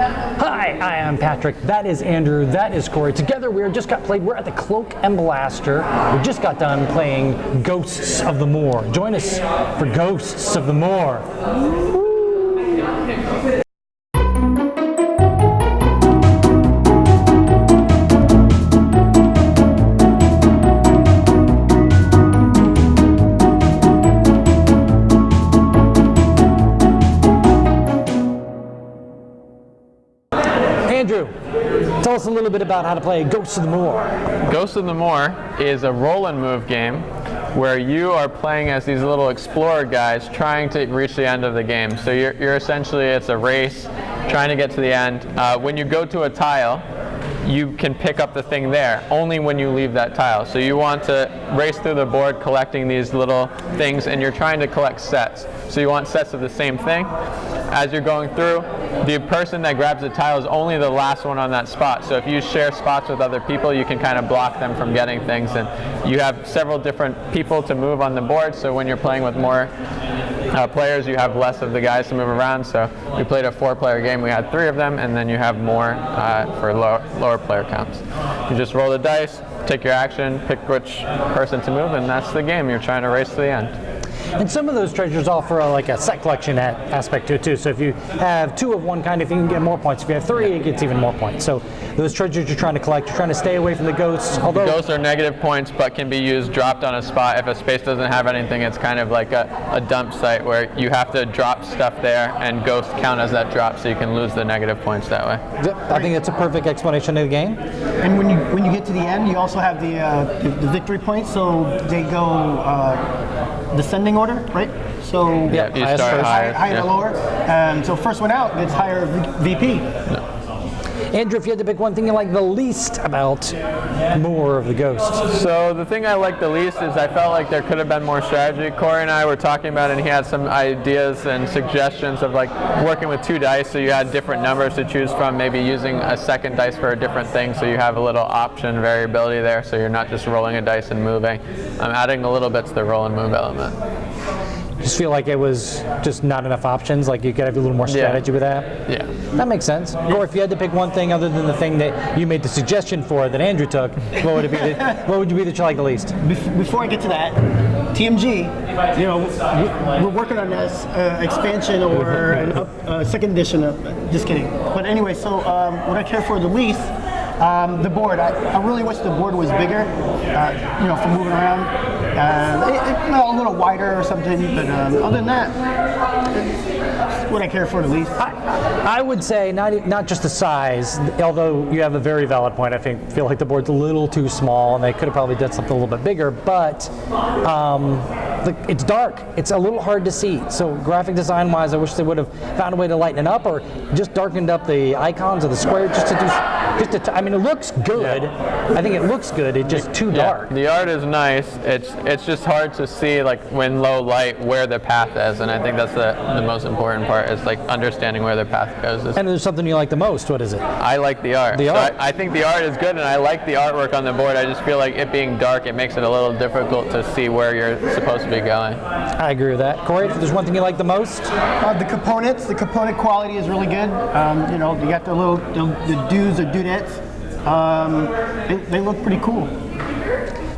Hi, I am Patrick. That is Andrew. That is Cory. Together we just got played. We're at the Cloak and Blaster. We just got done playing Ghosts of the Moor. Join us for Ghosts of the Moor. Andrew, tell us a little bit about how to play Ghosts of the Moor. Ghosts of the Moor is a roll and move game where you are playing as these little explorer guys trying to reach the end of the game. So you're essentially, it's a race trying to get to the end. When you go to a tile, you can pick up the thing there only when you leave that tile. So you want to race through the board collecting these little things, and you're trying to collect sets. So you want sets of the same thing. As you're going through, the person that grabs the tile is only the last one on that spot. So if you share spots with other people, you can kind of block them from getting things. And you have several different people to move on the board, so when you're playing with more players, you have less of the guys to move around. So we played a 4-player game. We had 3 of them, and then you have more for lower player counts. You just roll the dice, take your action, pick which person to move, and that's the game. You're trying to race to the end. And some of those treasures offer like a set collection aspect to it too. So if you have 2 of one kind, if you can get more points. If you have 3, it gets even more points. So those treasures you're trying to collect, you're trying to stay away from the ghosts. Although the ghosts are negative points, but can be used dropped on a spot. If a space doesn't have anything, it's kind of like a dump site where you have to drop stuff there, and ghosts count as that drop, so you can lose the negative points that way. Yep, I think that's a perfect explanation of the game. And when you get to the end, you also have the victory points, so they go descending order, right? So yeah, you start higher to lower. So first one out gets higher VP. No. Andrew, if you had to pick one thing you like the least about Moor of the Ghosts. So the thing I like the least is I felt like there could have been more strategy. Cory and I were talking about it, and he had some ideas and suggestions of like working with 2 dice, so you had different numbers to choose from, maybe using a second dice for a different thing, so you have a little option variability there, so you're not just rolling a dice and moving. I'm adding a little bit to the roll and move element. Just feel like it was just not enough options, like you could have a little more strategy with that? Yeah. That makes sense. Or if you had to pick one thing other than the thing that you made the suggestion for that Andrew took, what would you be that you like the least? Before I get to that, TMG, we're working on this expansion or a second edition of, just kidding. But anyway, so what I care for the least, the board. I really wish the board was bigger, for moving around. A little wider or something, but other than that, it's what I care for the least. I would say not just the size, although you have a very valid point. I feel like the board's a little too small, and they could have probably done something a little bit bigger, but it's dark. It's a little hard to see. So graphic design wise, I wish they would have found a way to lighten it up, or just darkened up the icons of the square just to do. I mean, it looks good. Yeah. I think it looks good. It's just too dark. The art is nice. It's just hard to see, like when low light, where the path is, and I think that's the most important part, is like understanding where the path goes. And there's something you like the most. What is it? I like the art. I think the art is good, and I like the artwork on the board. I just feel like it being dark, it makes it a little difficult to see where you're supposed to be going. I agree with that. Cory, if there's one thing you like the most? The components. The component quality is really good. You got the dudes or dudettes. They look pretty cool.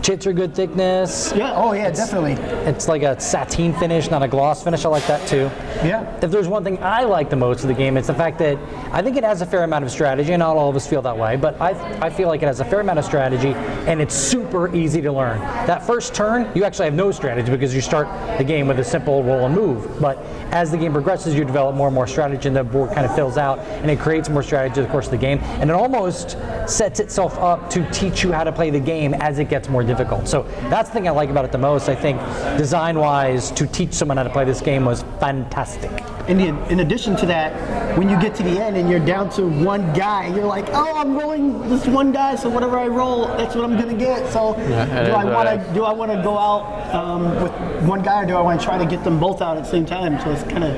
Chits are good thickness. Yeah. Oh yeah, definitely. It's like a sateen finish, not a gloss finish. I like that too. Yeah. If there's one thing I like the most of the game, it's the fact that I think it has a fair amount of strategy, and not all of us feel that way, but I feel like it has a fair amount of strategy, and it's super easy to learn. That first turn, you actually have no strategy because you start the game with a simple roll and move, but as the game progresses, you develop more and more strategy, and the board kind of fills out, and it creates more strategy over the course of the game, and it almost sets itself up to teach you how to play the game as it gets more difficult. So that's the thing I like about it the most. I think design-wise, to teach someone how to play this game was fantastic. In addition to that, when you get to the end and you're down to one guy, you're like, oh, I'm rolling this one guy, so whatever I roll, that's what I'm gonna get. So do I want to go out with one guy, or do I want to try to get them both out at the same time? So it's kind of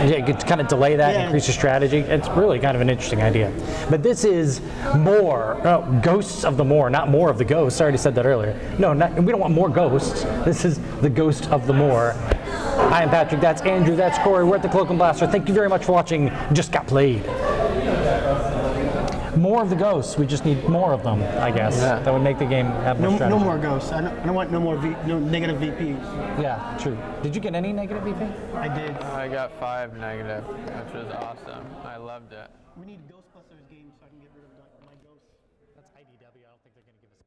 you could kind of delay that and increase your strategy. It's really kind of an interesting idea. But this is Moor, Ghosts of the Moor, not more of the ghosts. I already said that earlier. No, we don't want more ghosts. This is the Ghost of the Moor. I am Patrick, that's Andrew, that's Cory. We're at the Cloak and Blaster. Thank you very much for watching Just Got Played. More of the ghosts. We just need more of them, I guess. Yeah. That would make the game have more No strategy. more ghosts. I don't want no more no negative VPs. Yeah, true. Did you get any negative VP? I did. I got 5 negative, which was awesome. I loved it. We need Ghostbusters games so I can get rid of my ghosts. That's IDW. I don't think they're going to give us